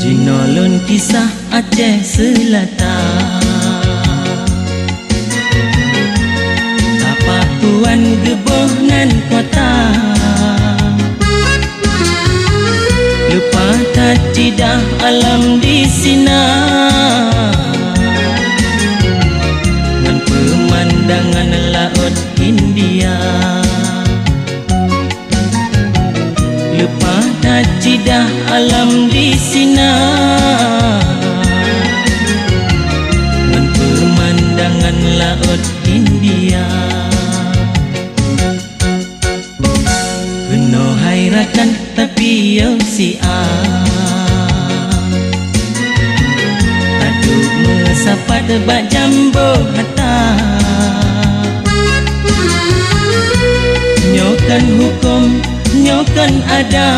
Jinolon kisah Aceh Selatan, tapak tuan geboh nan kota, lupa tak cidah alam di sini, dan pemandangan laut India. Lupa tak cidah alam di sini, dan pemandangan laut India. Kena hairatan tapi yo si Taduk mesapa tebak jambo hata, nyokan hukum nyokan ada.